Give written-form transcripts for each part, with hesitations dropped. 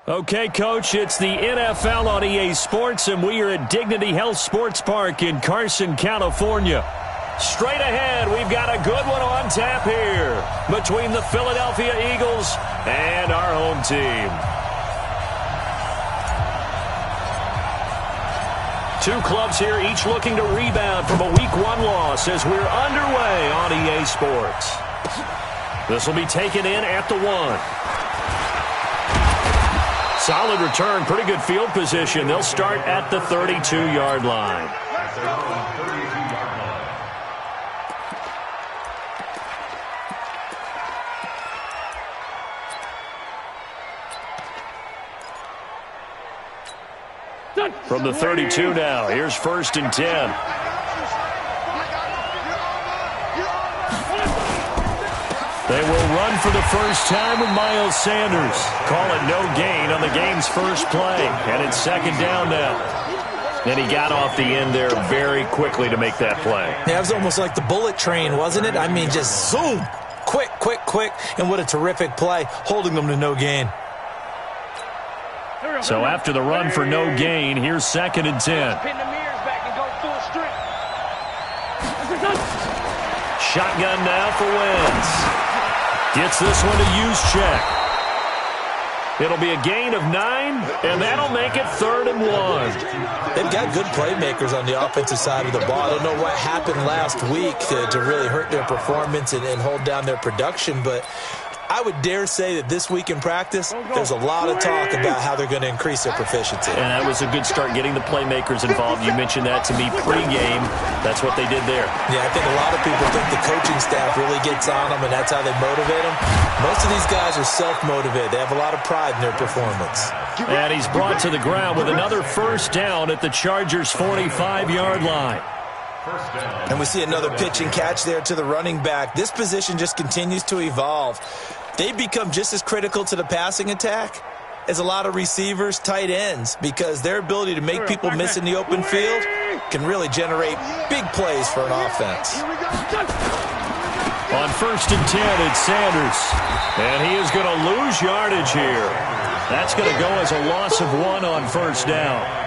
Okay, Coach, it's the NFL on EA Sports, and we are at Dignity Health Sports Park in Carson, California. Straight ahead, we've got a good one on tap here between the Philadelphia Eagles and our home team. Two clubs here, each looking to rebound from a Week 1 loss as we're underway on EA Sports. This will be taken in at the 1. Solid return, pretty good field position. They'll start at the 32-yard line. From the 32 now, here's 1st and 10. They will run for the first time with Miles Sanders. Call it no gain on the game's first play. And it's 2nd down now. And he got off the end there very quickly to make that play. Yeah, it was almost like the bullet train, wasn't it? I mean, just zoom. Quick, quick, quick. And what a terrific play, holding them to no gain. So after the run for no gain, here's 2nd and 10. Shotgun now for Wentz. Gets this one to Juszczyk. It'll be a gain of 9, and that'll make it 3rd and 1. They've got good playmakers on the offensive side of the ball. I don't know what happened last week to really hurt their performance and hold down their production, but I would dare say that this week in practice, there's a lot of talk about how they're going to increase their proficiency. And that was a good start, getting the playmakers involved. You mentioned that to me pregame. That's what they did there. Yeah, I think a lot of people think the coaching staff really gets on them, and that's how they motivate them. Most of these guys are self-motivated. They have a lot of pride in their performance. And he's brought to the ground with another 1st down at the Chargers' 45-yard line. And we see another pitch and catch there to the running back. This position just continues to evolve. They become just as critical to the passing attack as a lot of receivers, tight ends, because their ability to make people miss in the open field can really generate big plays for an offense. On 1st and 10, it's Sanders. And he is going to lose yardage here. That's going to go as a loss of 1 on 1st down.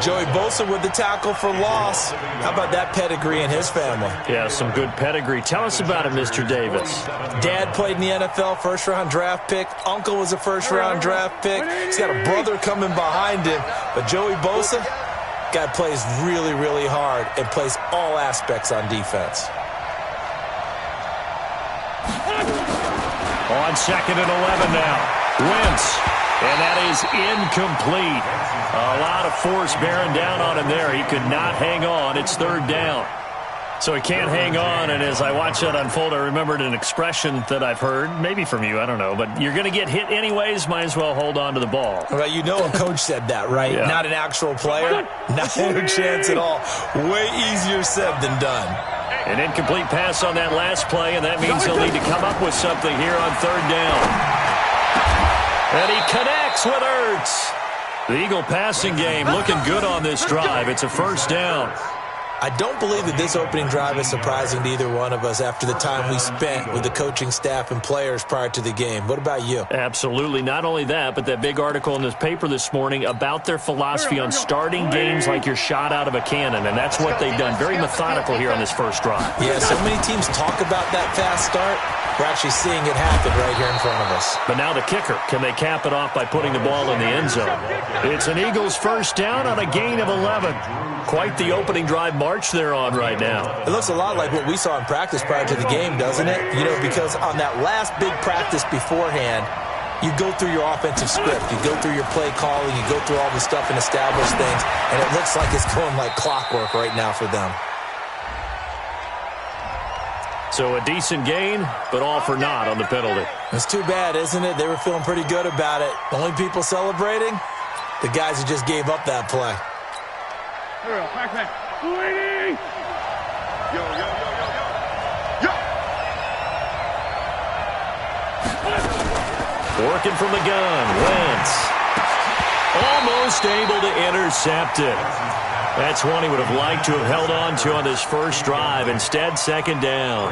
Joey Bosa with the tackle for loss. How about that pedigree in his family? Yeah, some good pedigree. Tell us about it, Mr. Davis. Dad played in the NFL, 1st-round draft pick. Uncle was a 1st-round draft pick. He's got a brother coming behind him. But Joey Bosa, guy plays really, really hard and plays all aspects on defense. On 2nd and 11 now. Wentz. And that is incomplete. A lot of force bearing down on him there. He could not hang on. It's 3rd down. So he can't hang on, and as I watch that unfold, I remembered an expression that I've heard, maybe from you, I don't know, but you're going to get hit anyways, might as well hold on to the ball. Well, you know a coach said that, right? Yeah. Not an actual player. Not a chance at all. Way easier said than done. An incomplete pass on that last play, and that means he'll need to come up with something here on 3rd down. And he connects with Ertz. The Eagle passing game looking good on this drive. It's a 1st down. I don't believe that this opening drive is surprising to either one of us after the time we spent with the coaching staff and players prior to the game. What about you? Absolutely. Not only that, but that big article in this paper this morning about their philosophy on starting games like you're shot out of a cannon, and that's what they've done. Very methodical here on this 1st drive. Yeah, so many teams talk about that fast start. We're actually seeing it happen right here in front of us. But now the kicker. Can they cap it off by putting the ball in the end zone? It's an Eagles 1st down on a gain of 11. Quite the opening drive march they're on right now. It looks a lot like what we saw in practice prior to the game, doesn't it? You know, because on that last big practice beforehand, you go through your offensive script. You go through your play calling. You go through all the stuff and establish things. And it looks like it's going like clockwork right now for them. So a decent gain, but all for naught on the penalty. It's too bad, isn't it? They were feeling pretty good about it. The only people celebrating? The guys who just gave up that play. Working from the gun, Wentz. Almost able to intercept it. That's one he would have liked to have held on to on this first drive. Instead, second down.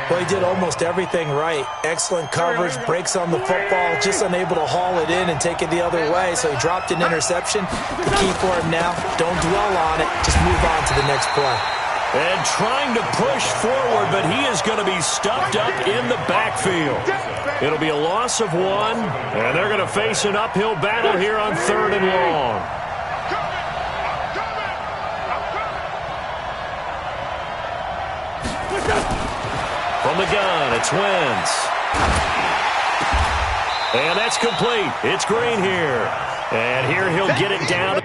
Well, he did almost everything right. Excellent coverage, breaks on the football, just unable to haul it in and take it the other way. So he dropped an interception. The key for him now, don't dwell on it. Just move on to the next play. And trying to push forward, but he is going to be stuffed up in the backfield. It'll be a loss of 1, and they're going to face an uphill battle here on 3rd and long. From the gun, it's Wentz. And that's complete. It's Green here. And here he'll get it down.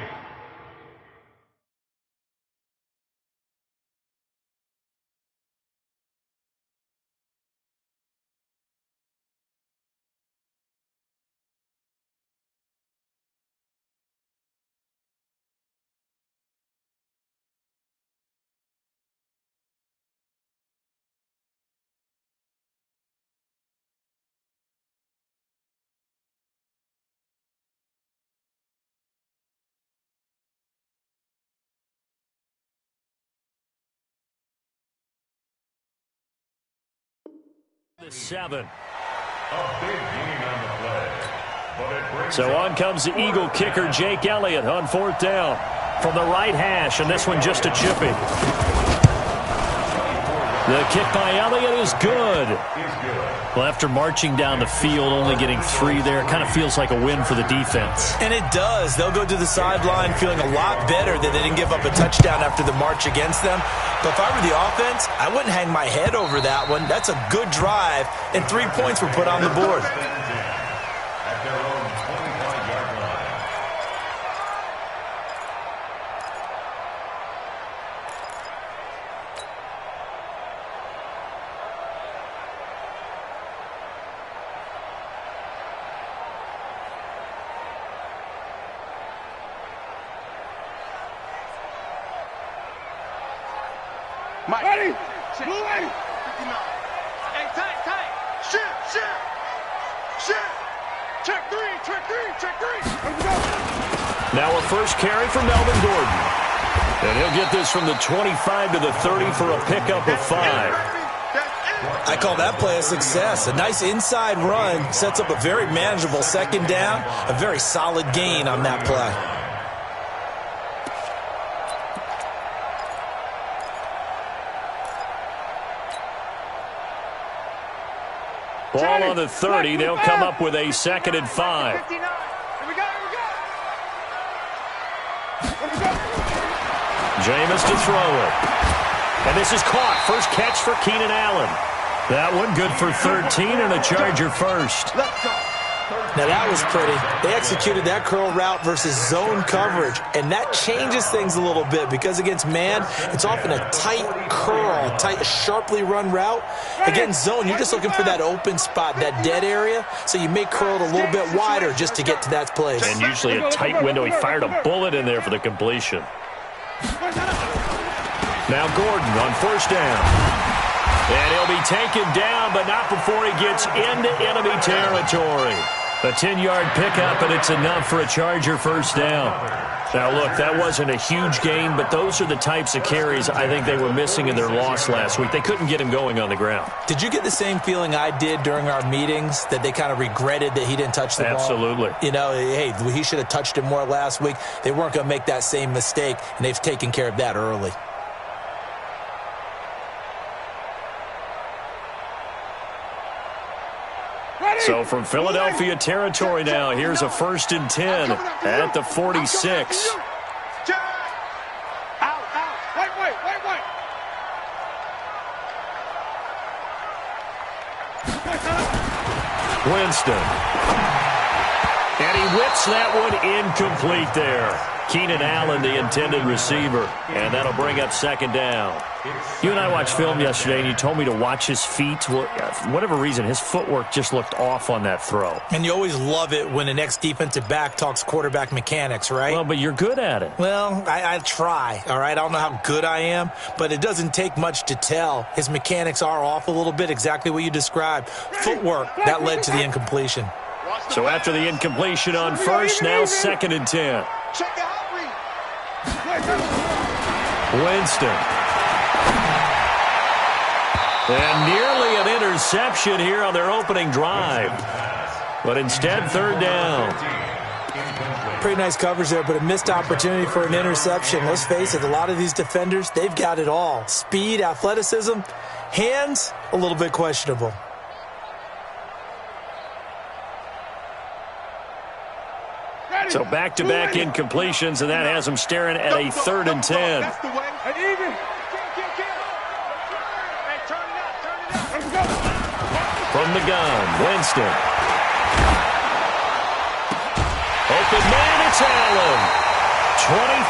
The 7. So on comes the Eagle kicker, Jake Elliott, on 4th down from the right hash, and this one just a chippy. The kick by Elliott is good. Well, after marching down the field, only getting 3 there, it kind of feels like a win for the defense. And it does. They'll go to the sideline feeling a lot better that they didn't give up a touchdown after the march against them. But if I were the offense, I wouldn't hang my head over that one. That's a good drive, and 3 points were put on the board. Ready? Moving! Hey, tight! Shift! Check three! Now a first carry for Melvin Gordon. And he'll get this from the 25 to the 30 for a pickup of 5. I call that play a success. A nice inside run sets up a very manageable second down. A very solid gain on that play. Ball on the 30. They'll come up with a 2nd and 5. Here we go. Jameis to throw it. And this is caught. First catch for Keenan Allen. That one good for 13 and a Charger first. Let's go. Now that was pretty. They executed that curl route versus zone coverage, and that changes things a little bit because against man, it's often a tight curl, sharply run route. Against zone, you're just looking for that open spot, that dead area, so you may curl it a little bit wider just to get to that place. And usually a tight window. He fired a bullet in there for the completion. Now Gordon on 1st down. And he'll be taken down, but not before he gets into enemy territory. A 10-yard pickup, and it's enough for a Charger first down. Now, look, that wasn't a huge gain, but those are the types of carries I think they were missing in their loss last week. They couldn't get him going on the ground. Did you get the same feeling I did during our meetings, that they kind of regretted that he didn't touch the ball? Absolutely. You know, hey, he should have touched it more last week. They weren't going to make that same mistake, and they've taken care of that early. So from Philadelphia territory now, here's a 1st and 10 at the 46. Out. Wait. Winston. And he whips that one incomplete there. Keenan Allen, the intended receiver. And that'll bring up 2nd down. You and I watched film yesterday, and you told me to watch his feet. Well, for whatever reason, his footwork just looked off on that throw. And you always love it when an ex-defensive back talks quarterback mechanics, right? Well, but you're good at it. Well, I try, all right? I don't know how good I am, but it doesn't take much to tell. His mechanics are off a little bit, exactly what you described. Footwork, that led to the incompletion. So after the incompletion on 1st, now 2nd and 10. Check out read. Winston. And nearly an interception here on their opening drive. But instead, third down. Pretty nice coverage there, but a missed opportunity for an interception. Let's face it, a lot of these defenders, they've got it all. Speed, athleticism, hands, a little bit questionable. So back-to-back incompletions, and that has them staring at a 3rd and 10. That's the way. And even. Hey, turn it up. Let's go. From the gun, Winston. Open man, it's Allen.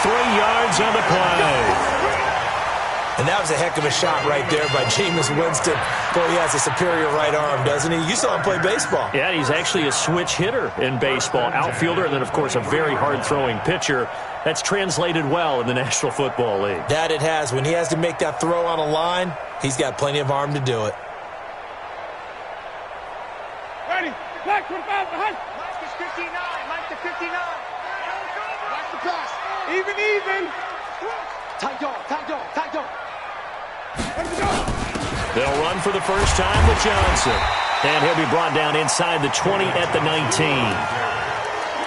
23 yards on the play. And that was a heck of a shot right there by Jameis Winston. Boy, he has a superior right arm, doesn't he? You saw him play baseball. Yeah, he's actually a switch hitter in baseball. Outfielder, and then, of course, a very hard-throwing pitcher. That's translated well in the National Football League. That it has. When he has to make that throw on a line, he's got plenty of arm to do it. Ready. Black 25 behind. Mike is 59. Mike to 59. Watch the pass. Even. Tight dog. They'll run for the first time with Johnson. And he'll be brought down inside the 20 at the 19.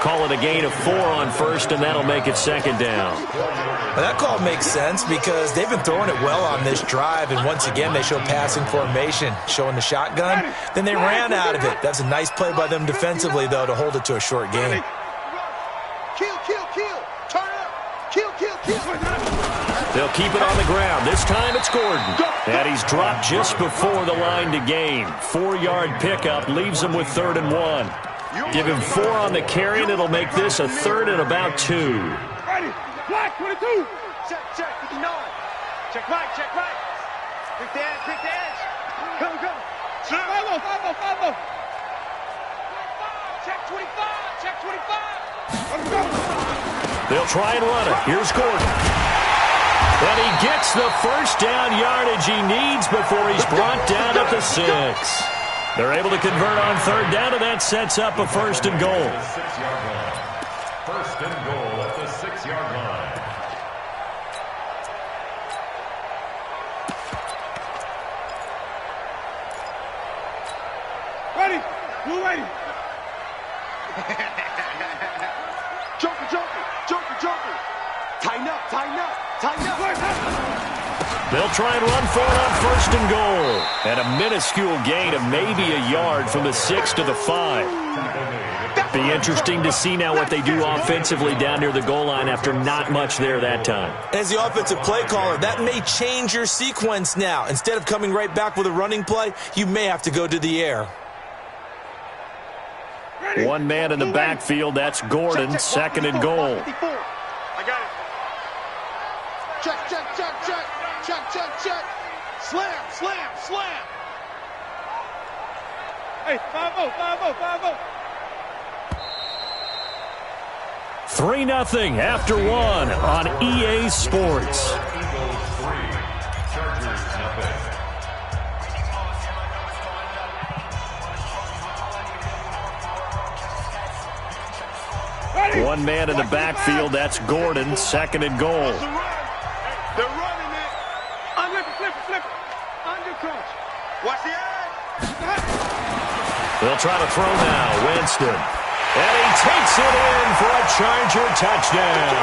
Call it a gain of 4 on first, and that'll make it 2nd down. Well, that call makes sense because they've been throwing it well on this drive, and once again they show passing formation, showing the shotgun. Then they ran out of it. That's a nice play by them defensively, though, to hold it to a short gain. Kill. Turn it up. Kill. They'll keep it on the ground. This time it's Gordon. And he's dropped just before the line to gain. 4-yard pickup leaves him with 3rd and 1. Give him 4 on the carry, and it'll make this a 3rd and about 2. Ready. Black 22. Check. 59. Check right. Pick the edge. Come. 5-0. Check 25. Let's go. They'll try and run it. Here's Gordon. And he gets the first down yardage he needs before he's brought down at the 6. They're able to convert on 3rd down, and that sets up a 1st and goal. 1st and goal at the 6-yard line. Ready. Blue ready. Joker. Tighten up. They'll try and run for it on 1st and goal. And a minuscule gain of maybe a yard from the 6 to the 5. Be interesting to see now what they do offensively down near the goal line after not much there that time. As the offensive play caller, that may change your sequence now. Instead of coming right back with a running play, you may have to go to the air. One man in the backfield, that's Gordon, 2nd and goal. I got it. Check. Slam. Hey, 5-0. 3-0 after 1 on EA Sports. Eagles 3, Chargers nothing. One man in the backfield, that's Gordon, 2nd and goal. They're running it. Flip it. Under crunch. Watch the edge. They'll try to throw now. Winston. And he takes it in for a Charger touchdown.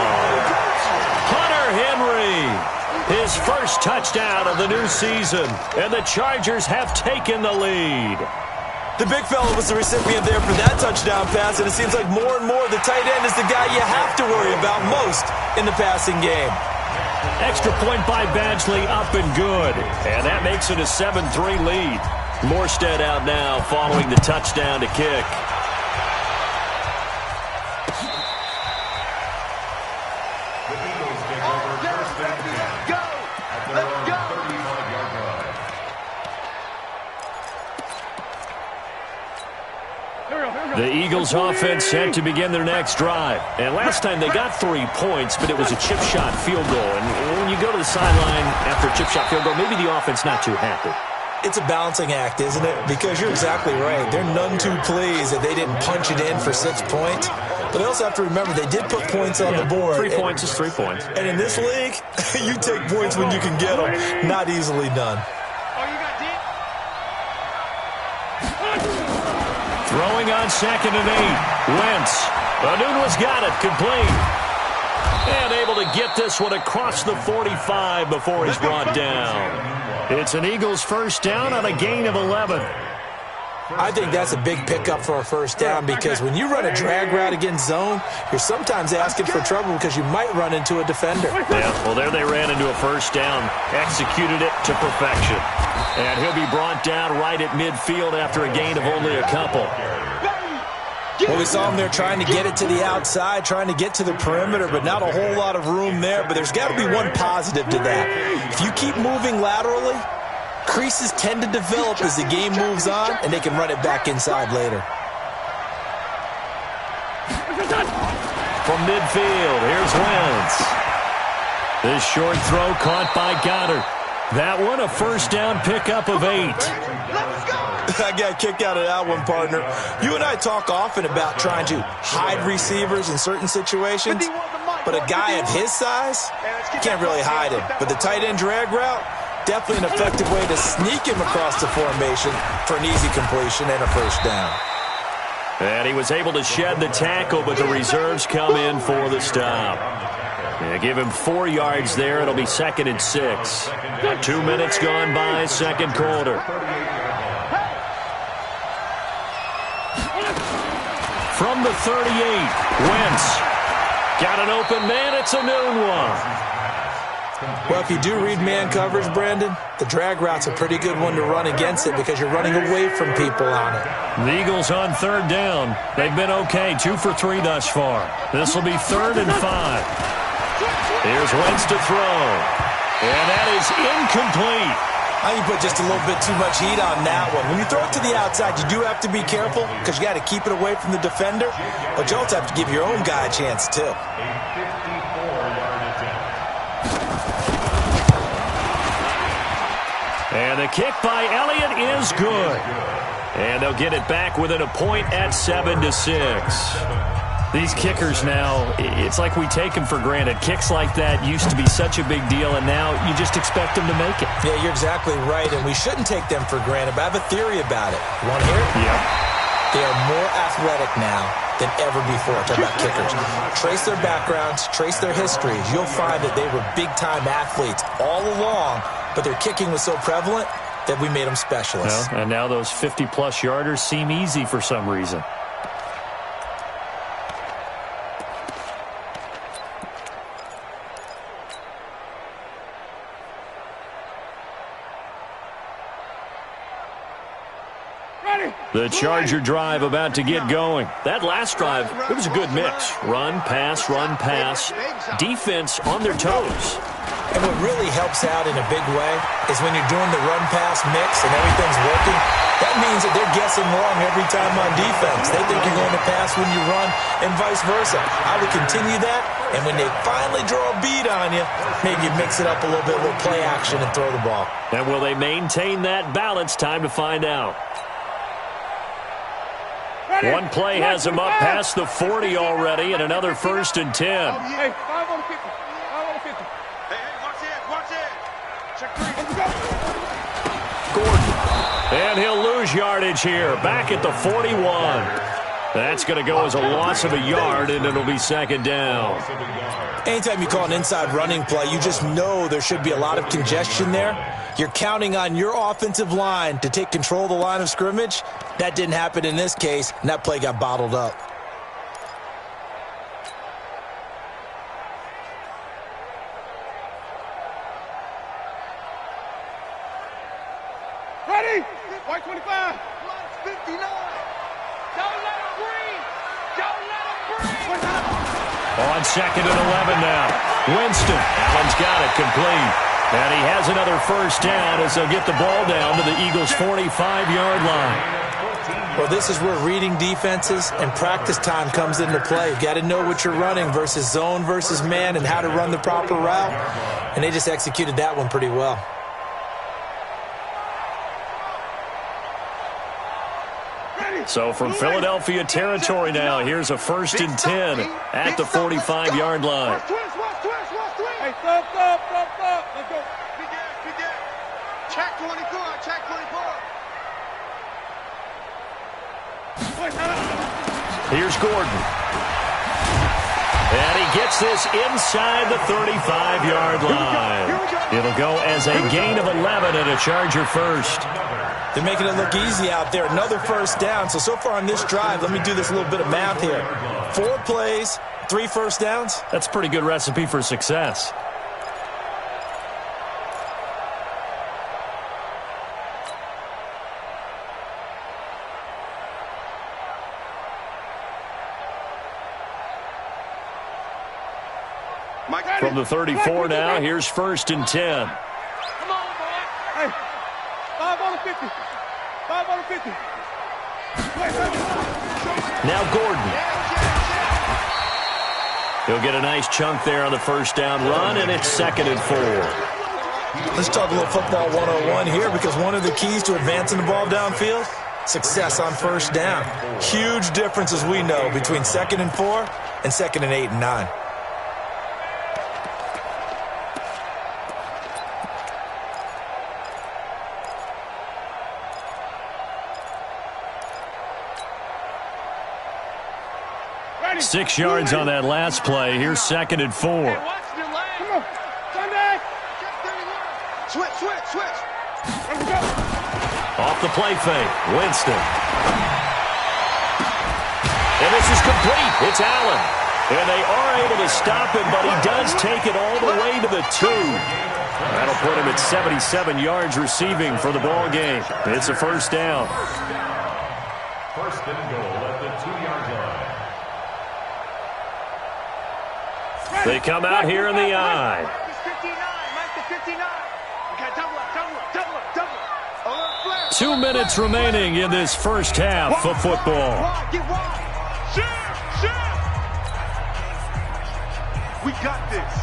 Hunter Henry. His first touchdown of the new season. And the Chargers have taken the lead. The big fella was the recipient there for that touchdown pass, and it seems like more and more the tight end is the guy you have to worry about most in the passing game. Extra point by Badgley, up and good. And that makes it a 7-3 lead. Morstead out now following the touchdown to kick. The Eagles take over 1st and 10 at their own 35-yard line. The Eagles offense set to begin their next drive. And last time they got 3 points, but it was a chip shot field goal. And when you go to the sideline after a chip shot field goal, maybe the offense not too happy. It's a balancing act, isn't it? Because you're exactly right. They're none too pleased that they didn't punch it in for 6 points. But they also have to remember they did put points on the board. 3 points is 3 points. And in this league, you take points when you can get them. Not easily done. Throwing on 2nd and 8. Wentz. Anunua's got it. Complete. And able to get this one across the 45 before he's brought down. It's an Eagles first down on a gain of 11. I think that's a big pickup for a first down because when you run a drag route against zone, you're sometimes asking for trouble because you might run into a defender. Yeah, well, there they ran into a first down, executed it to perfection. And he'll be brought down right at midfield after a gain of only a couple. Well, we saw him there trying to get it to the outside, trying to get to the perimeter, but not a whole lot of room there. But there's got to be one positive to that. If you keep moving laterally, creases tend to develop as the game moves on, and they can run it back inside later. From midfield, here's Wentz. This short throw caught by Goddard. That one, a first down pickup of 8. I got kicked out of that one, partner. You and I talk often about trying to hide receivers in certain situations, but a guy of his size, you can't really hide him. But the tight end drag route, definitely an effective way to sneak him across the formation for an easy completion and a first down. And he was able to shed the tackle, but the reserves come in for the stop. Yeah, give him 4 yards there. It'll be 2nd and 6. 2 minutes gone by, second quarter. From the 38, Wentz. Got an open man. It's a noon one. Well, if you do read man coverage, Brandon, the drag route's a pretty good one to run against it because you're running away from people on it. The Eagles on 3rd down. They've been okay, 2 for 3 thus far. This will be 3rd and 5. Here's Wentz to throw. And that is incomplete. I think you put just a little bit too much heat on that one. When you throw it to the outside, you do have to be careful because you got to keep it away from the defender. But you also have to give your own guy a chance, too. And the kick by Elliott is good. And they'll get it back within a point at 7-6. These kickers now, it's like we take them for granted. Kicks like that used to be such a big deal, and now you just expect them to make it. Yeah, you're exactly right, and we shouldn't take them for granted, but I have a theory about it. Want to hear it? Yeah. They are more athletic now than ever before. Talk about kickers. Trace their backgrounds, trace their histories. You'll find that they were big-time athletes all along, but their kicking was so prevalent that we made them specialists. Well, and now those 50-plus yarders seem easy for some reason. The Charger drive about to get going. That last drive, it was a good mix. Run, pass, defense on their toes. And what really helps out in a big way is when you're doing the run-pass mix and everything's working, that means that they're guessing wrong every time on defense. They think you're going to pass when you run and vice versa. I would continue that, and when they finally draw a beat on you, maybe you mix it up a little bit, a little play action and throw the ball. And will they maintain that balance? Time to find out. One play has them up past the 40 already, and another 1st and 10. Hey, 5 on the 50. 5 on the 50. Hey, watch it. Check 3. Let's go. Gordon. And he'll lose yardage here. Back at the 41. That's going to go as a loss of a yard, and it'll be 2nd down. Anytime you call an inside running play, you just know there should be a lot of congestion there. You're counting on your offensive line to take control of the line of scrimmage. That didn't happen in this case, and that play got bottled up. Ready? White 25. 59. Don't let him breathe. On 2nd and 11 now. Winston. Allen's got it complete. And he has another first down as they'll get the ball down to the Eagles' 45-yard line. Well, this is where reading defenses and practice time comes into play. You've got to know what you're running versus zone versus man and how to run the proper route. And they just executed that one pretty well. So from Philadelphia territory now, here's a 1st and 10 at the 45-yard line. Hey, stop. Let's go. Be good. Check 24. Here's Gordon. And he gets this inside the 35-yard line. It'll go as a gain of 11 and a Charger first. They're making it look easy out there. Another 1st down. So far on this drive, let me do this little bit of math here. 4 plays, 3 first downs. That's a pretty good recipe for success. From the 34 now, here's 1st and 10. Come on, boy. Hey, 5 on the 50. 5 on the 50. Now Gordon. He'll get a nice chunk there on the 1st down run, and it's 2nd and 4. Let's talk a little football 101 here, because one of the keys to advancing the ball downfield, success on 1st down. Huge difference, as we know, between 2nd and 4 and 2nd and 8 and 9. Ready. 6 yards on that last play. Here's 2nd and 4. Hey, watch your leg. Come on. Sunday. Switch. Let's go. Off the play fake, Winston. And this is complete. It's Allen. And they are able to stop him, but he does take it all the way to the 2. That'll put him at 77 yards receiving for the ball game. It's a 1st down. 1st and goal at the 2-yard line. They come out here in the eye. Mike is 59. Mike is 59. Okay, double up. 2 minutes remaining in this 1st half of football. Get wide. Shit. We got this.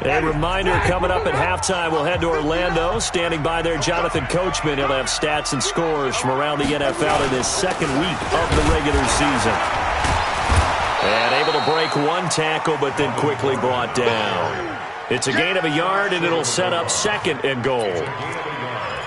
A reminder coming up at halftime, we'll head to Orlando. Standing by there, Jonathan Coachman. He'll have stats and scores from around the NFL in this 2nd week of the regular season. And able to break 1 tackle, but then quickly brought down. It's a gain of a yard, and it'll set up 2nd and goal.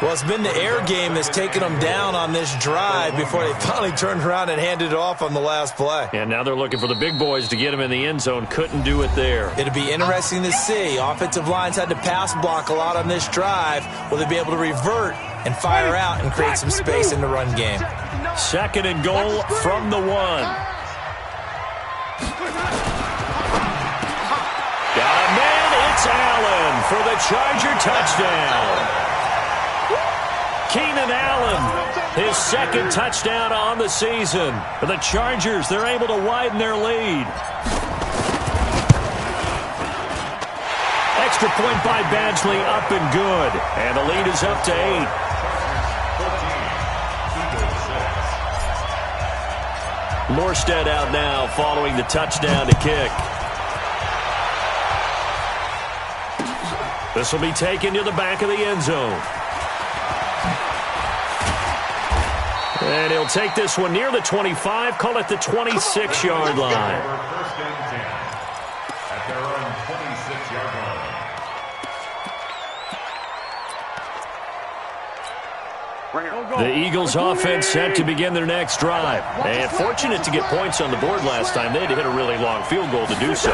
Well, it's been the air game that's taken them down on this drive before they finally turned around and handed it off on the last play. And now they're looking for the big boys to get him in the end zone. Couldn't do it there. It'll be interesting to see. Offensive lines had to pass block a lot on this drive. Will they be able to revert and fire out and create some space in the run game? 2nd and goal from the 1. Got a man. It's Allen for the Charger touchdown. Keenan Allen, his 2nd touchdown on the season. For the Chargers, they're able to widen their lead. Extra point by Badgley, up and good. And the lead is up to 8. Morstead out now following the touchdown to kick. This will be taken to the back of the end zone. And he'll take this one near the 25, call it the 26-yard line. 1st and 10 at their own 26-yard line. The Eagles offense set to begin their next drive. And fortunate to get points on the board last time. They had to hit a really long field goal to do so.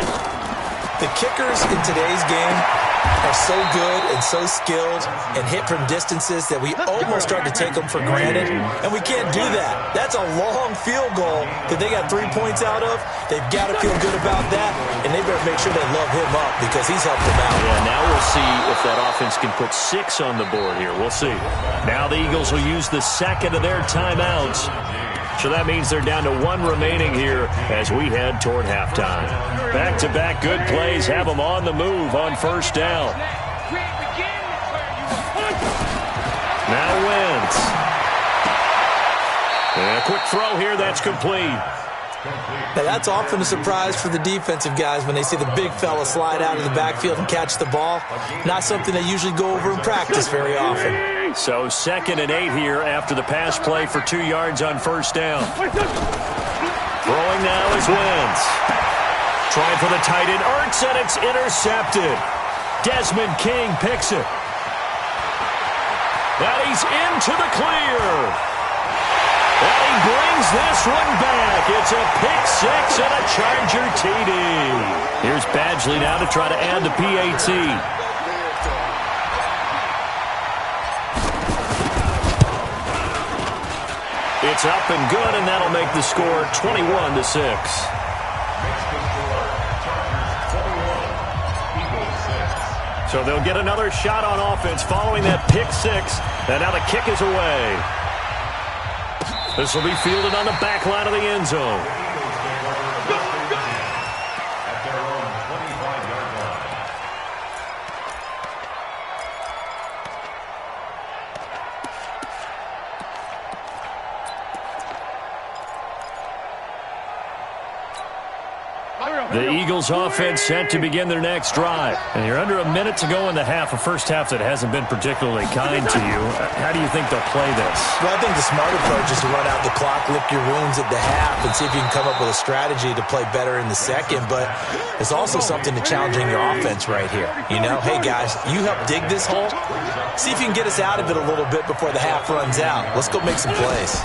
The kickers in today's game are so good and so skilled and hit from distances that we almost start to take them for granted, and we can't do that. That's a long field goal that they got 3 points out of. They've got to feel good about that, and they better make sure they love him up because he's helped them out. Yeah, now we'll see if that offense can put 6 on the board here. We'll see. Now the Eagles will use the 2nd of their timeouts. So that means they're down to 1 remaining here as we head toward halftime. Back-to-back good plays have them on the move on 1st down. Now Wentz. And a quick throw here, that's complete. Now that's often a surprise for the defensive guys when they see the big fella slide out of the backfield and catch the ball. Not something they usually go over in practice very often. So 2nd and 8 here after the pass play for 2 yards on first down. Throwing now is Wentz. Trying for the tight end, Ertz, and it's intercepted. Desmond King picks it. And he's into the clear. And he brings this one back. It's a pick six and a Charger TD. Here's Badgley now to try to add the PAT. It's up and good, and that'll make the score 21-6. So they'll get another shot on offense following that pick six, and now the kick is away. This will be fielded on the back line of the end zone. At their own 25-yard line. The Eagles offense set to begin their next drive. And you're under a minute to go in the half, a first half that hasn't been particularly kind to you. How do you think they'll play this? Well, I think the smart approach is to run out the clock, lick your wounds at the half, and see if you can come up with a strategy to play better in the second. But it's also something to challenging your offense right here. You know, hey, guys, you help dig this hole. See if you can get us out of it a little bit before the half runs out. Let's go make some plays.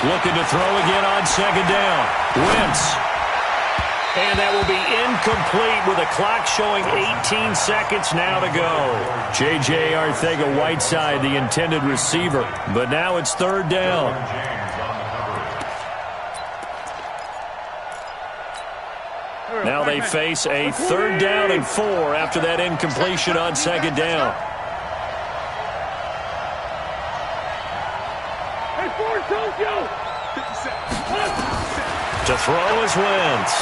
Looking to throw again on second down. Wentz. And that will be incomplete with a clock showing 18 seconds now to go. J.J. Arcega-Whiteside, the intended receiver. But now it's third down. Now they face a 3rd down and 4 after that incompletion on second down. To throw is Wentz.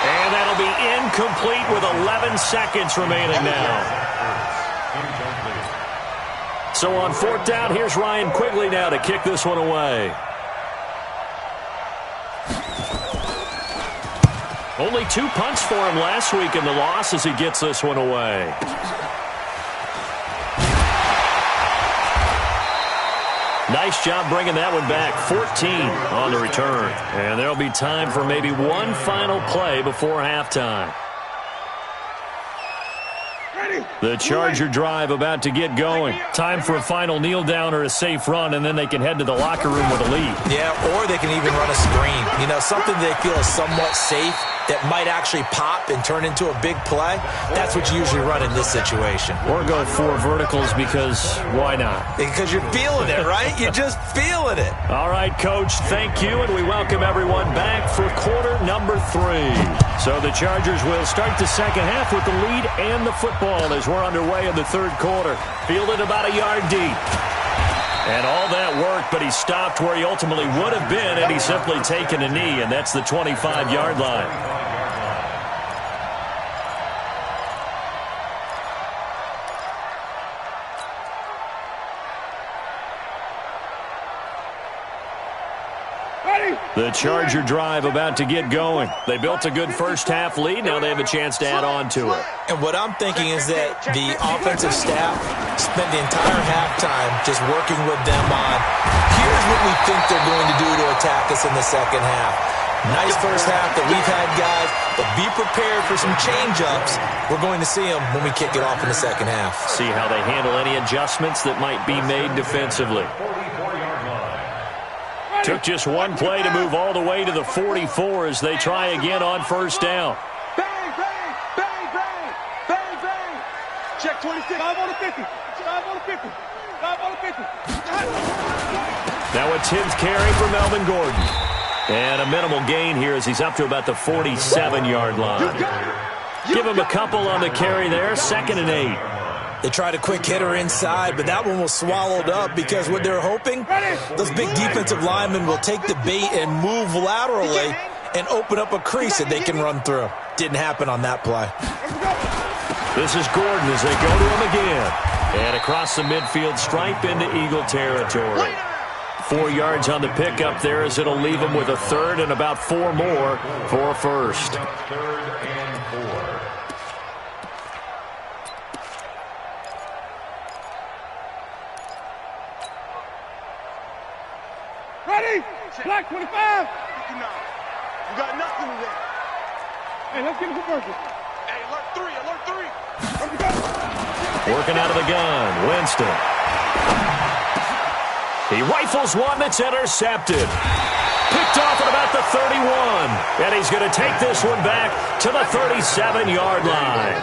And that'll be incomplete with 11 seconds remaining now. So on 4th down, here's Ryan Quigley now to kick this one away. Only 2 punts for him last week in the loss as he gets this one away. Nice job bringing that one back. 14 on the return. And there'll be time for maybe one final play before halftime. The Charger drive about to get going. Time for a final kneel down or a safe run, and then they can head to the locker room with a lead. Yeah, or they can even run a screen. You know, something they feel is somewhat safe that might actually pop and turn into a big play. That's what you usually run in this situation. Or go 4 verticals because why not? Because you're feeling it, right? You're just feeling it. All right, Coach, thank you, and we welcome everyone back for quarter number 3. So the Chargers will start the second half with the lead and the football as we're underway in the 3rd quarter. Fielded about a yard deep. And all that work, but he stopped where he ultimately would have been, and he's simply taken a knee, and that's the 25-yard line. The Charger drive about to get going. They built a good first half lead. Now they have a chance to add on to it. And what I'm thinking is that the offensive staff spent the entire halftime just working with them on, here's what we think they're going to do to attack us in the second half. Nice first half that we've had, guys, but be prepared for some change-ups. We're going to see them when we kick it off in the second half. See how they handle any adjustments that might be made defensively. Took just one play to move all the way to the 44 as they try again on first down. Bang, bang, bang, bang, bang, bang. Check 26. 5 on the 50. 5 on the 50. 5 on the 50. Now a 10th carry for Melvin Gordon. And a minimal gain here as he's up to about the 47-yard line. Give him a couple on the carry there. 2nd and 8. They tried a quick hitter inside, but that one was swallowed up because what they're hoping, those big defensive linemen will take the bait and move laterally and open up a crease that they can run through. Didn't happen on that play. This is Gordon as they go to him again. And across the midfield stripe into Eagle territory. 4 yards on the pickup there as it'll leave him with a 3rd and about 4 more for a first. Black 25. 59. You got nothing today. Hey, let's get it converted. Hey, alert 3, alert 3. Working out of the gun, Winston. He rifles one that's intercepted. Picked off at about the 31. And he's going to take this one back to the 37-yard line.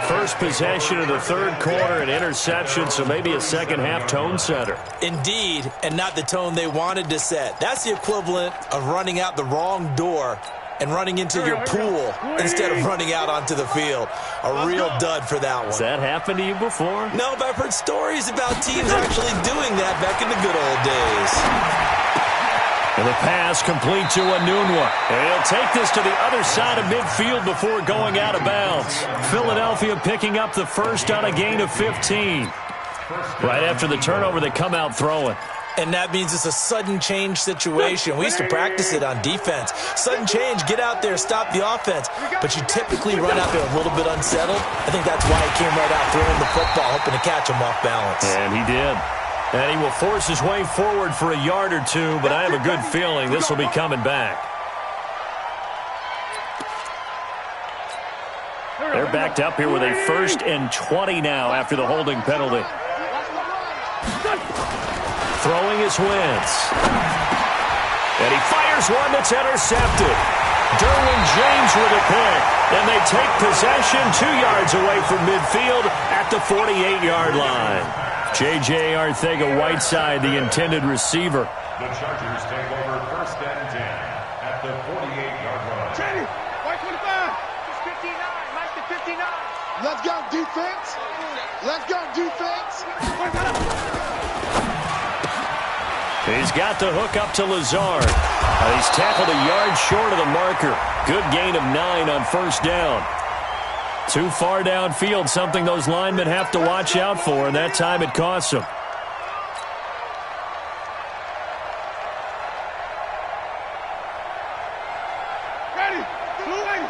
First possession of the third quarter, an interception, so maybe a second-half tone setter. Indeed, and not the tone they wanted to set. That's the equivalent of running out the wrong door and running into your pool instead of running out onto the field. A real dud for that one. Has that happened to you before? No, but I've heard stories about teams actually doing that back in the good old days. And the pass complete to Anunwa. And he'll take this to the other side of midfield before going out of bounds. Philadelphia picking up the first on a gain of 15. Right after the turnover, they come out throwing. And that means it's a sudden change situation. We used to practice it on defense. Sudden change, get out there, stop the offense. But you typically run out there a little bit unsettled. I think that's why he came right out throwing the football, hoping to catch him off balance. And he did. And he will force his way forward for a yard or two, but I have a good feeling this will be coming back. They're backed up here with a 1st and 20 now after the holding penalty. Throwing is Wentz. And he fires one that's intercepted. Derwin James with a pick. And they take possession 2 yards away from midfield at the 48-yard line. J.J. Arcega-Whiteside, the intended receiver. The Chargers take over 1st and 10 at the 48-yard line. Jenny, white 25. It's 59. Mike the 59. Let's go, defense. Let's go, defense. He's got the hook up to Lazard. He's tackled a yard short of the marker. Good gain of 9 on 1st down. Too far downfield, something those linemen have to watch out for, and that time it costs them. Ready, moving.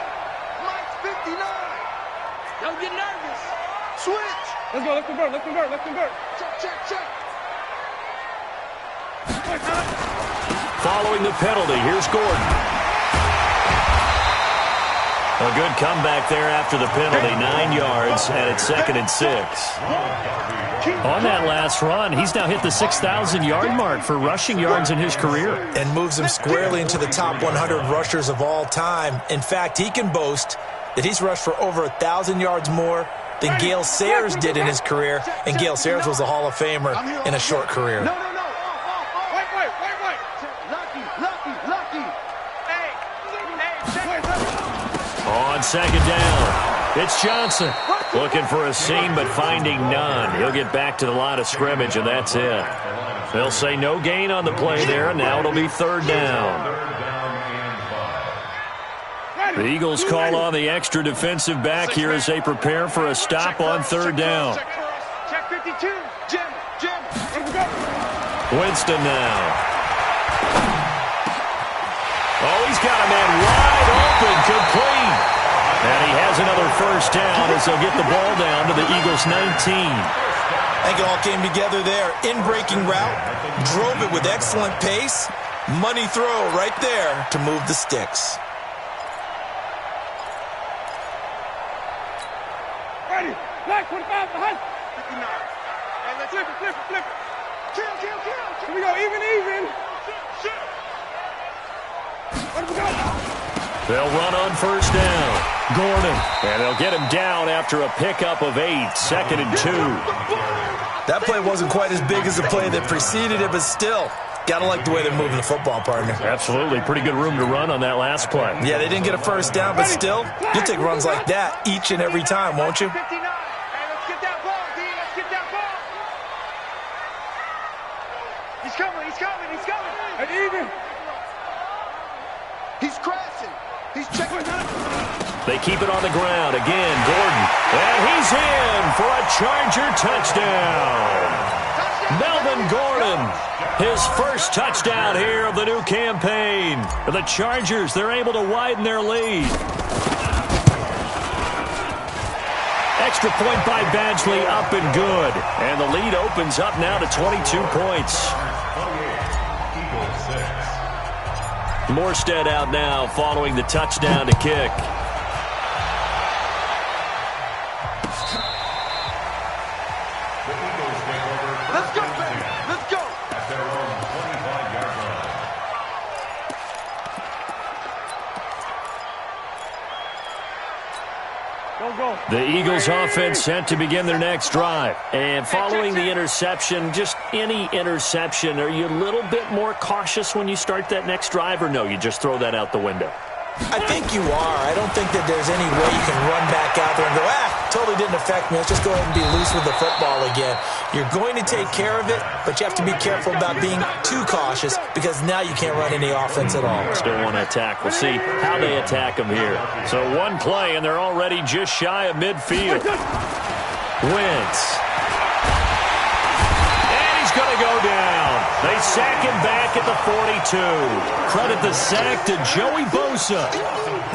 Mike's 59. Don't get nervous. Switch. Let's go, let's convert, let's convert, let's convert. Check, check, check. Following the penalty, here's Gordon. A good comeback there after the penalty, 9 yards, and it's 2nd and 6. On that last run, he's now hit the 6,000-yard mark for rushing yards in his career. And moves him squarely into the top 100 rushers of all time. In fact, he can boast that he's rushed for over 1,000 yards more than Gale Sayers did in his career. And Gale Sayers was a Hall of Famer in a short career. No. Wait. Lucky. Hey. On 2nd down, it's Johnson. Looking for a seam, but finding none. He'll get back to the line of scrimmage, and that's it. They'll say no gain on the play there, and now it'll be 3rd down. The Eagles call on the extra defensive back here as they prepare for a stop on 3rd down. Check 52. Jim. Winston now. Oh, he's got a man wide open, complete. And he has another 1st down as they'll get the ball down to the Eagles' 19. I think it all came together there. In-breaking route, drove it with excellent pace. Money throw right there to move the sticks. Ready. Black 25 behind. 59. Hey, let's flip it. Kill. Here we go, even. They'll run on 1st down. Gordon. And they'll get him down after a pickup of 8, 2nd and 2. That play wasn't quite as big as the play that preceded it, but still, gotta like the way they're moving the football, partner. Absolutely. Pretty good room to run on that last play. Yeah, they didn't get a 1st down, but still, you'll take runs like that each and every time, won't you? 59. Hey, let's get that ball, D. Let's get that ball. He's coming. And even. He's crashing. He's checking. They keep it on the ground. Again, Gordon. And he's in for a Charger touchdown. Melvin Gordon, his 1st touchdown here of the new campaign. For the Chargers, they're able to widen their lead. Extra point by Badgley, up and good. And the lead opens up now to 22 points. Morstead out now following the touchdown to kick. Let's go, baby. Let's go. At their own 25-yard line. The Eagles offense set to begin their next drive. And following the interception, just any interception, are you a little bit more cautious when you start that next drive, or no, you just throw that out the window? I think you are. I don't think that there's any way you can run back out there and go, totally didn't affect me. Let's just go ahead and be loose with the football again. You're going to take care of it, but you have to be careful about being too cautious because now you can't run any offense at all. Still want to attack. We'll see how they attack them here. So one play, and they're already just shy of midfield. Wentz. And he's going to go down. They sack him back at the 42. Credit the sack to Joey Bosa.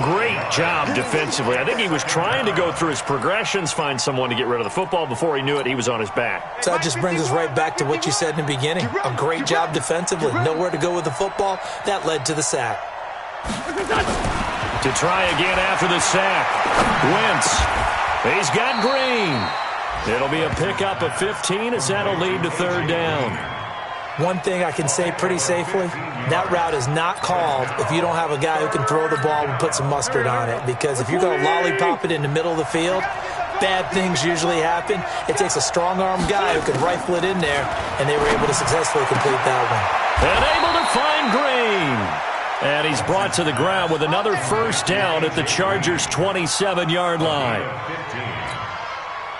Great job defensively. I think he was trying to go through his progressions, find someone to get rid of the football. Before he knew it, he was on his back. So that just brings us right back to what you said in the beginning. A great job defensively. Nowhere to go with the football. That led to the sack. To try again after the sack. Wentz. He's got Green. It'll be a pickup of 15 as that'll lead to third down. One thing I can say pretty safely, that route is not called if you don't have a guy who can throw the ball and put some mustard on it. Because if you're going to lollipop it in the middle of the field, bad things usually happen. It takes a strong-arm guy who can rifle it in there, and they were able to successfully complete that one. And able to find Green. And he's brought to the ground with another first down at the Chargers' 27-yard line.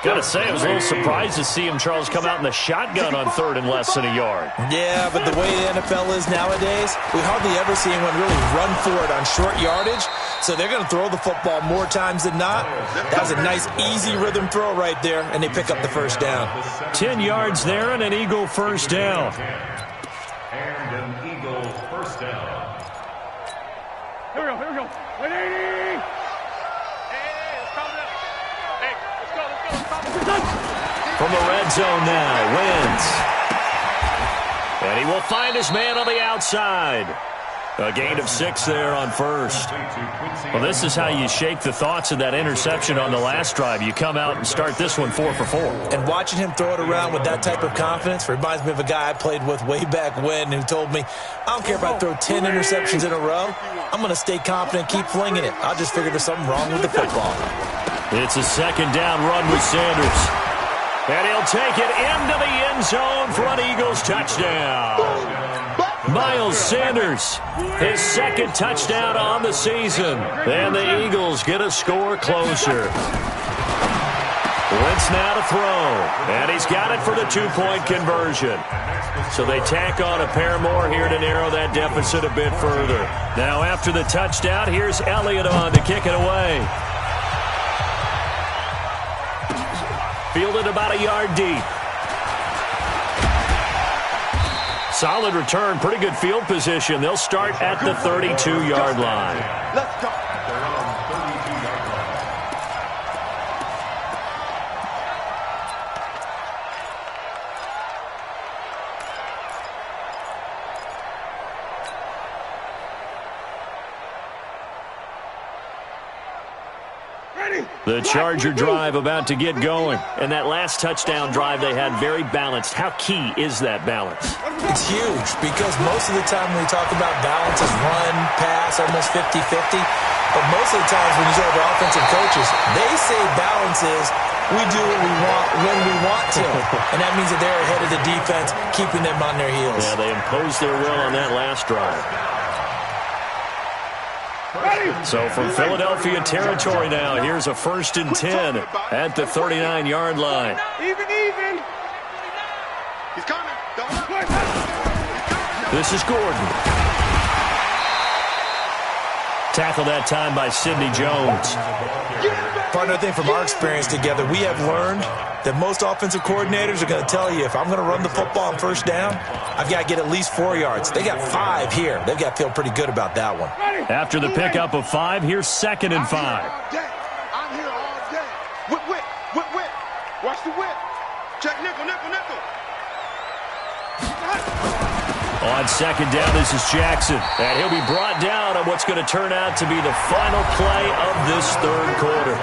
Gotta say, I was a little surprised to see him, Charles, come out in the shotgun on third and less than a yard. Yeah, but the way the NFL is nowadays, we hardly ever see anyone really run for it on short yardage. So they're going to throw the football more times than not. That was a nice, easy rhythm throw right there, and they pick up the first down. 10 yards there and an Eagle first down. And an Eagle first down. Here we go. 180. From the red zone now, Wentz. And he will find his man on the outside. A gain of 6 there on first. Well, this is how you shake the thoughts of that interception on the last drive. You come out and start this one 4 for 4. And watching him throw it around with that type of confidence reminds me of a guy I played with way back when who told me, I don't care if I throw 10 interceptions in a row. I'm going to stay confident, keep flinging it. I'll just figure there's something wrong with the football. It's a second down run with Sanders. And he'll take it into the end zone for an Eagles touchdown. Miles Sanders, his second touchdown on the season. And the Eagles get a score closer. Wentz now to throw. And he's got it for the 2-point conversion. So they tack on a pair more here to narrow that deficit a bit further. Now after the touchdown, here's Elliott on to kick it away. Fielded about a yard deep. Solid return, pretty good field position. They'll start at the 32-yard line. Let's go. Their own 32-yard line. The Charger drive about to get going. And that last touchdown drive they had very balanced. How key is that balance? It's huge because most of the time when we talk about balance is run, pass, almost 50-50. But most of the times when you talk about offensive coaches, they say balance is we do what we want when we want to. And that means that they're ahead of the defense, keeping them on their heels. Yeah, they imposed their will on that last drive. So from Philadelphia territory now, here's a 1st and 10 at the 39-yard line. Even. He's coming. This is Gordon. Tackled that time by Sidney Jones. Partner, I think from our experience together, we have learned that most offensive coordinators are going to tell you if I'm going to run the football on first down, I've got to get at least 4 yards. They got 5 here. They've got to feel pretty good about that one. After the pickup of 5, here's 2nd and 5. I'm here all day. Whip. Watch the whip. Check nickel. On second down, this is Jackson. And he'll be brought down on what's going to turn out to be the final play of this third quarter.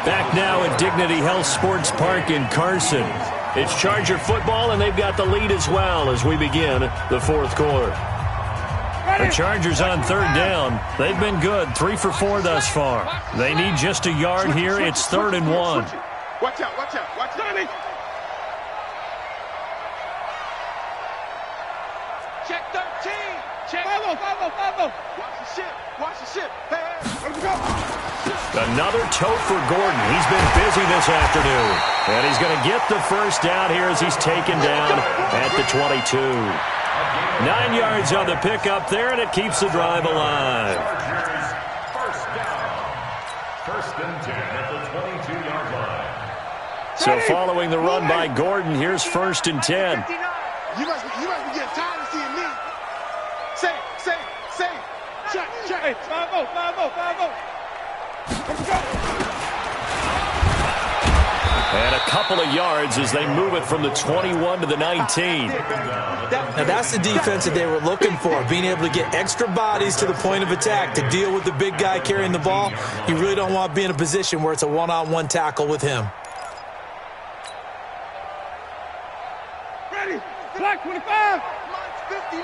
Back now at Dignity Health Sports Park in Carson. It's Charger football, and they've got the lead as well as we begin the fourth quarter. The Chargers on third down. They've been good, 3 for 4 thus far. They need just a yard here. It's 3rd and 1. Watch out, watch out, watch out. Check 13. Check. Follow. Watch the ship. Hey, let's go. Another tote for Gordon. He's been busy this afternoon. And he's going to get the first down here as he's taken down at the 22. 9 yards on the pickup there, and it keeps the drive alive. First down. 1st and 10 at the 22-yard line. So following the run by Gordon, here's 1st and 10. You must be getting tired of seeing me. Say. Check. Hey, 5-0. Let's go. And a couple of yards as they move it from the 21 to the 19. Now that's the defense that they were looking for, being able to get extra bodies to the point of attack to deal with the big guy carrying the ball. You really don't want to be in a position where it's a one-on-one tackle with him. Ready. Clock 25. Mine's 59.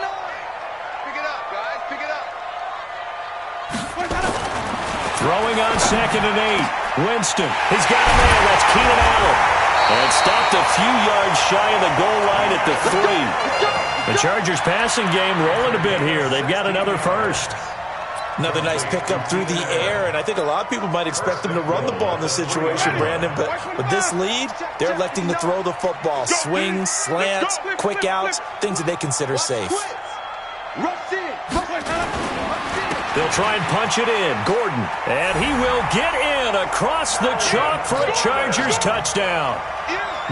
Pick it up, guys. Pick it up. Throwing on 2nd and 8. Winston. He's got a man. That's Keenan Allen. And stopped a few yards shy of the goal line at the 3. The Chargers passing game rolling a bit here. They've got another first. Another nice pickup through the air, and I think a lot of people might expect them to run the ball in this situation, Brandon, but with this lead, they're electing to throw the football. Swings, slants, quick outs, things that they consider safe. They'll try and punch it in. Gordon, and he will get in across the chalk for a Chargers touchdown.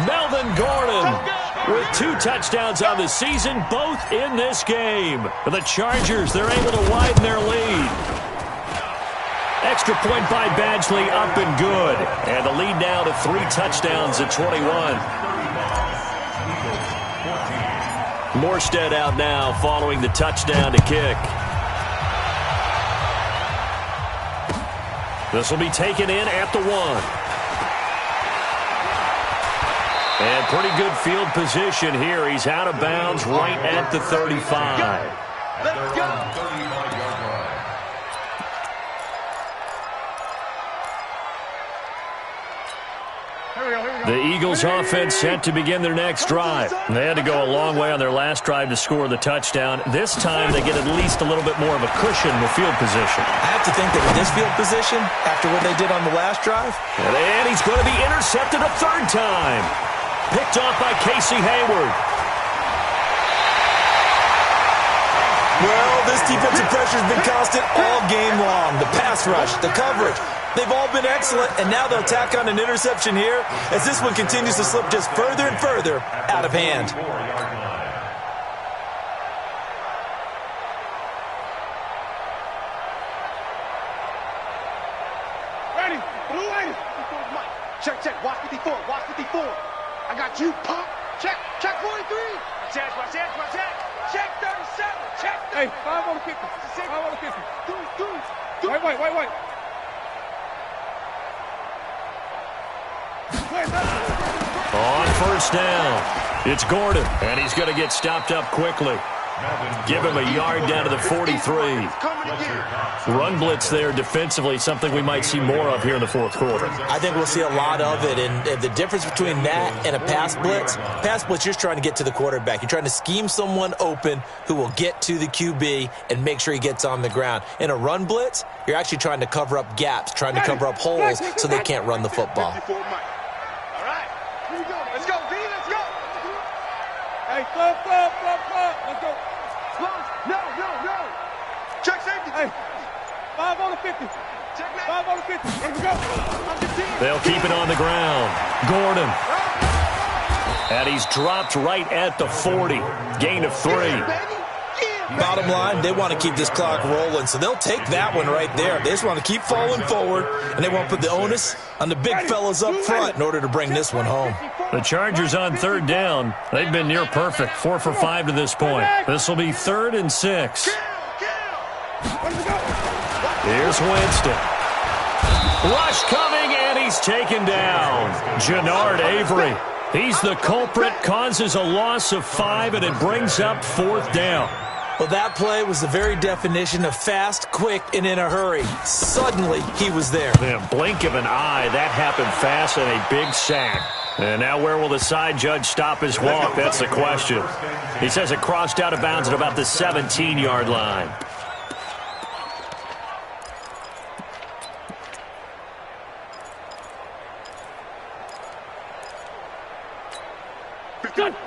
Melvin Gordon with 2 touchdowns on the season, both in this game. The Chargers, they're able to widen their lead. Extra point by Badgley, up and good. And the lead now to 3 touchdowns at 21. Morstead out now following the touchdown to kick. This will be taken in at the 1. And pretty good field position here. He's out of bounds right at the 35. Let's go. The Eagles offense set to begin their next drive. They had to go a long way on their last drive to score the touchdown. This time they get at least a little bit more of a cushion with field position. I have to think that with this field position, after what they did on the last drive. And he's going to be intercepted a 3rd time. Picked off by Casey Hayward. Well, this defensive pressure has been constant all game long. The pass rush, the coverage, they've all been excellent, and now they'll tack on an interception here as this one continues to slip just further and further out of hand. Ready. Blue lady. Check. Watch 54. I got you, pump. Check 43. Watch that. Check 37. Check 37. Hey, 5 on the 50. 5 on the 50. Wait. On 1st down, it's Gordon, and he's going to get stopped up quickly. Give him a yard down to the 43. Run blitz there defensively, something we might see more of here in the fourth quarter. I think we'll see a lot of it, and the difference between that and a pass blitz, you're trying to get to the quarterback. You're trying to scheme someone open who will get to the QB and make sure he gets on the ground. In a run blitz, you're actually trying to cover up gaps, trying to cover up holes so they can't run the football. All right, here we go. Let's go, B, let's go. Hey, club. Let's go. No. Check safety. Hey, 5 on the 50. Check 5 on the 50. Let's go. They'll keep it on the ground. Gordon. And he's dropped right at the 40. Gain of 3. Bottom line, they want to keep this clock rolling, so they'll take that one right there. They just want to keep falling forward, and they want to put the onus on the big fellas up front in order to bring this one home. The Chargers on third down. They've been near perfect, 4 for 5 to this point. This will be 3rd and 6. Here's Winston. Rush coming, and he's taken down. Jannard Avery. He's the culprit, causes a loss of 5, and it brings up 4th down. Well, that play was the very definition of fast, quick, and in a hurry. Suddenly, he was there. In a blink of an eye, that happened fast, and a big sack. And now where will the side judge stop his walk? That's the question. He says it crossed out of bounds at about the 17-yard line.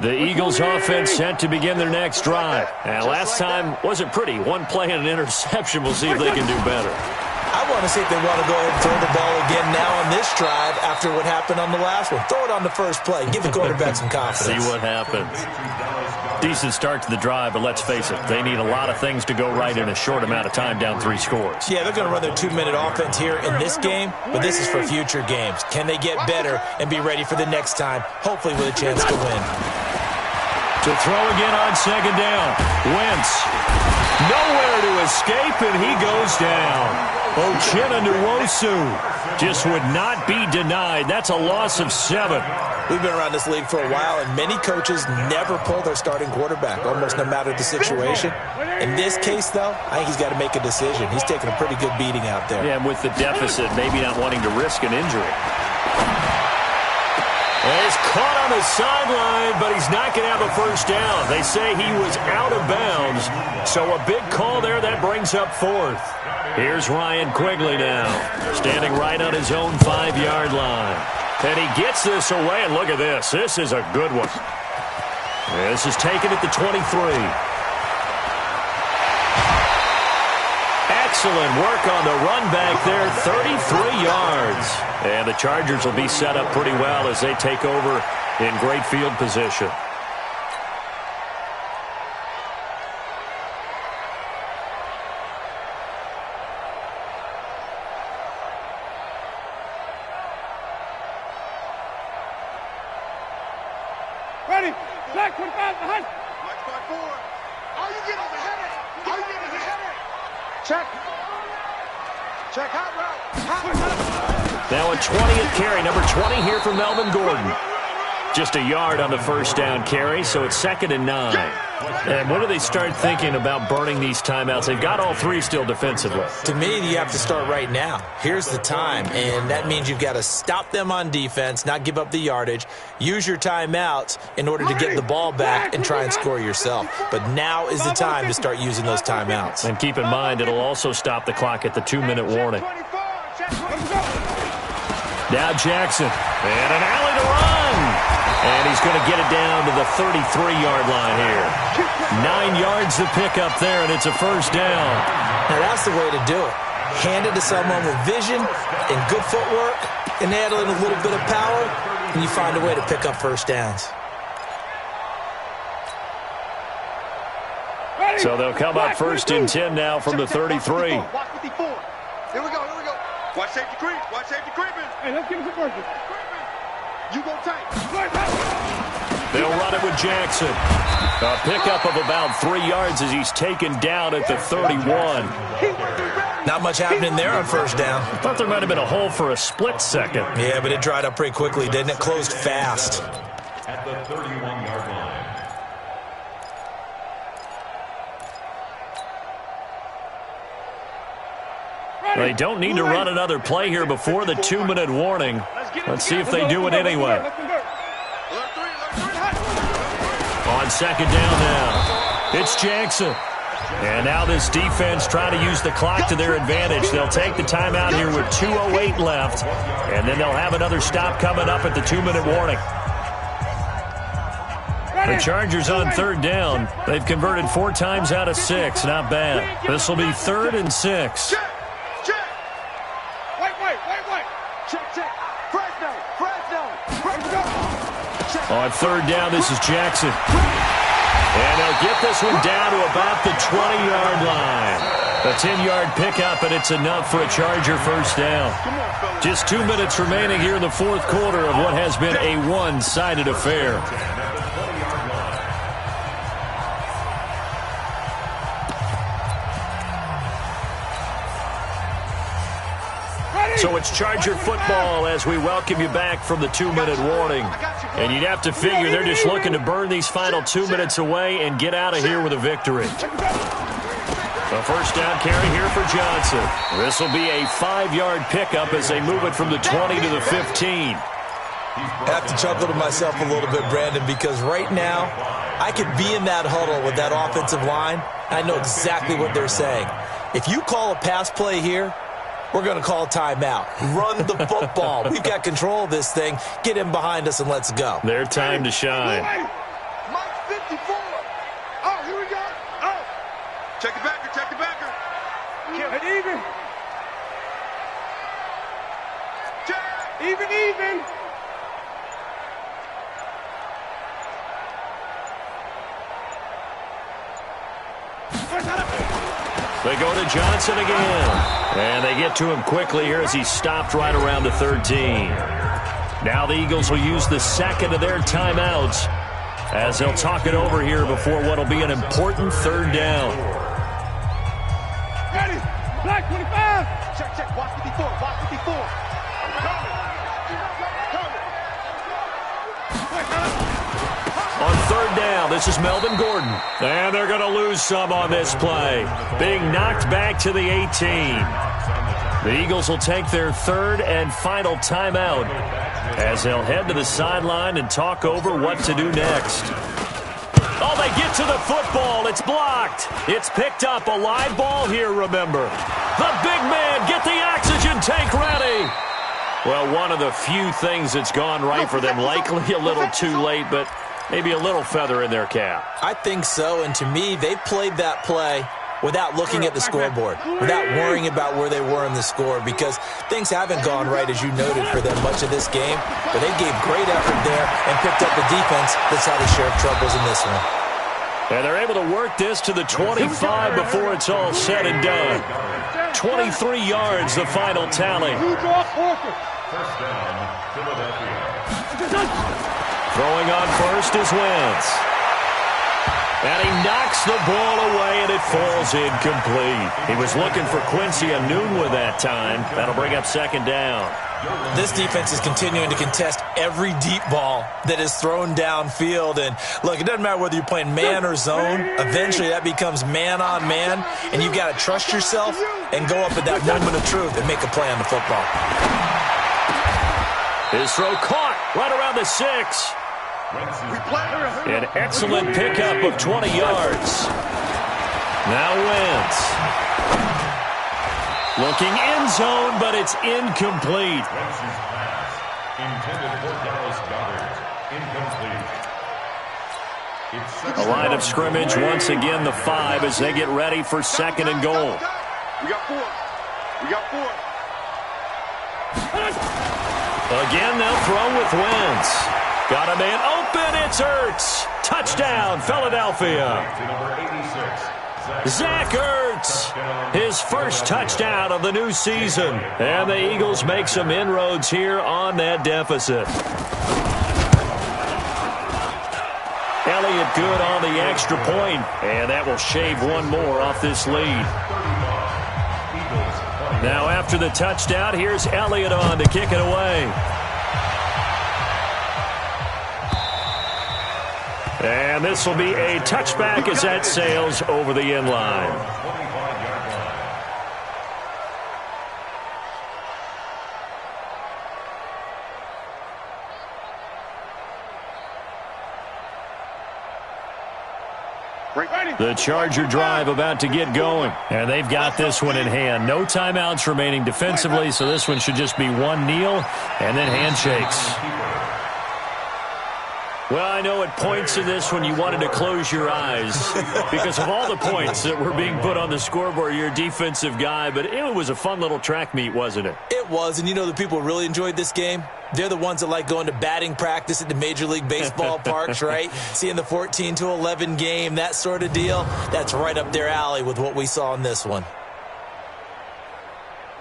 The Eagles offense set to begin their next drive. And last time wasn't pretty. One play and an interception. We'll see if they can do better. I want to see if they want to go ahead and throw the ball again now on this drive after what happened on the last one. Throw it on the first play. Give the quarterback some confidence. See what happens. Decent start to the drive, but let's face it, they need a lot of things to go right in a short amount of time, down 3 scores. Yeah, they're going to run their 2-minute offense here in this game, but this is for future games. Can they get better and be ready for the next time, hopefully with a chance to win? To throw again on 2nd down. Wentz. Nowhere to escape, and he goes down. Uchenna Nwosu just would not be denied. That's a loss of 7. We've been around this league for a while, and many coaches never pull their starting quarterback, almost no matter the situation. In this case, though, I think he's got to make a decision. He's taking a pretty good beating out there. Yeah, and with the deficit, maybe not wanting to risk an injury. And he's caught on the sideline, but he's not going to have a first down. They say he was out of bounds, so a big call there. That brings up 4th. Here's Ryan Quigley now, standing right on his own 5-yard line. And he gets this away, and look at this. This is a good one. This is taken at the 23. Excellent work on the run back there, 33 yards. And the Chargers will be set up pretty well as they take over in great field position. Ready? Black 25 behind. Black 4. All you get is a headache. All you get is a headache. Check. Check hot route. Hot route. Now a 20th carry, number 20 here for Melvin Gordon. Just a yard on the first down carry, so it's 2nd and 9. And when do they start thinking about burning these timeouts? They've got all 3 still defensively. To me, you have to start right now. Here's the time, and that means you've got to stop them on defense, not give up the yardage, use your timeouts in order to get the ball back and try and score yourself. But now is the time to start using those timeouts. And keep in mind, it'll also stop the clock at the 2-minute warning. Now Jackson, and an alley to run. And he's going to get it down to the 33-yard line here. 9 yards to pick up there, and it's a first down. Now that's the way to do it. Hand it to someone with vision and good footwork, and add in a little bit of power, and you find a way to pick up first downs. So they'll come up 1st and 10 now from the 33. Watch 54. Here we go, here we go. Watch safety creep, watch safety creeping. Hey, let's give him some work. You go tight. They'll run it with Jackson. A pickup of about 3 yards as he's taken down at the 31. Not much happening there on first down. I thought there might have been a hole for a split second. Yeah, but it dried up pretty quickly, didn't it? Closed fast. At the 31-yard line. They don't need to run another play here before the 2-minute warning. Let's see if they do it anyway. On 2nd down now, it's Jackson. And now this defense trying to use the clock to their advantage. They'll take the timeout here with 2:08 left, and then they'll have another stop coming up at the 2-minute warning. The Chargers on 3rd down. They've converted 4 times out of 6. Not bad. This will be 3rd and 6. On 3rd down, this is Jackson. And they'll get this one down to about the 20-yard line. A 10-yard pickup, and it's enough for a Charger first down. Just 2 minutes remaining here in the fourth quarter of what has been a one-sided affair. So it's Charger football as we welcome you back from the 2-minute warning. And you'd have to figure they're just looking to burn these final 2 minutes away and get out of here with a victory. A first down carry here for Johnson. This will be a 5-yard pickup as they move it from the 20 to the 15. I have to chuckle to myself a little bit, Brandon, because right now I could be in that huddle with that offensive line. I know exactly what they're saying. If you call a pass play here, we're going to call a timeout. Run the football. We've got control of this thing. Get in behind us and let's go. Their time to shine. Mike 54. Oh, here we go. Oh. Check it backer. Check it backer. It even. Check. Even. They go to Johnson again. And they get to him quickly here as he stopped right around the 13. Now the Eagles will use the second of their timeouts as they'll talk it over here before what will be an important third down. Ready. Black 25. Check. Watch 54. Watch 54. On third down, this is Melvin Gordon. And they're going to lose some on this play. Being knocked back to the 18. The Eagles will take their third and final timeout as they'll head to the sideline and talk over what to do next. Oh, they get to the football. It's blocked. It's picked up. A live ball here, remember. The big man, get the oxygen tank ready. Well, one of the few things that's gone right for them. Likely a little too late, but maybe a little feather in their cap. I think so, and to me, they played that play without looking at the scoreboard, without worrying about where they were in the score, because things haven't gone right, as you noted, for them much of this game. But they gave great effort there and picked up a defense that's had a share of troubles in this one. And they're able to work this to the 25 before it's all said and done. 23 yards, the final tally. First down, Philadelphia. Throwing on first is Wentz. And he knocks the ball away, and it falls incomplete. He was looking for Quincy Enunwa that time. That'll bring up second down. This defense is continuing to contest every deep ball that is thrown downfield. And, look, it doesn't matter whether you're playing man or zone. Eventually, that becomes man-on-man, and you've got to trust yourself and go up at that moment of truth and make a play on the football. His throw caught right around the 6. An excellent pickup of 20 yards. Now Wentz. Looking end zone, but it's incomplete. Wentz's pass intended for Dallas Goedert. Incomplete. A line of scrimmage once again, the 5 as they get ready for second and goal. We got 4. Again, they'll throw with Wentz. Got a man open. It's Ertz. Touchdown, Philadelphia. Zach Ertz, his first touchdown of the new season. And the Eagles make some inroads here on that deficit. Elliott good on the extra point, and that will shave one more off this lead. Now after the touchdown, here's Elliott on to kick it away. And this will be a touchback as that sails over the end line. The Charger drive about to get going, and they've got this one in hand. No timeouts remaining defensively, so this one should just be one kneel and then handshakes. Well, I know at points in this when you wanted to close your eyes because of all the points that were being put on the scoreboard. You're a defensive guy, but it was a fun little track meet, wasn't it? It was, and you know the people who really enjoyed this game? They're the ones that like going to batting practice at the Major League Baseball parks, right? Seeing the 14-11 game, that sort of deal. That's right up their alley with what we saw in this one.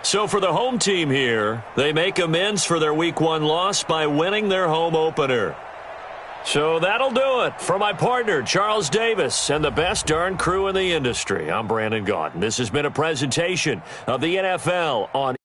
So for the home team here, they make amends for their Week 1 loss by winning their home opener. So that'll do it. For my partner, Charles Davis, and the best darn crew in the industry, I'm Brandon Gaudin. This has been a presentation of the NFL on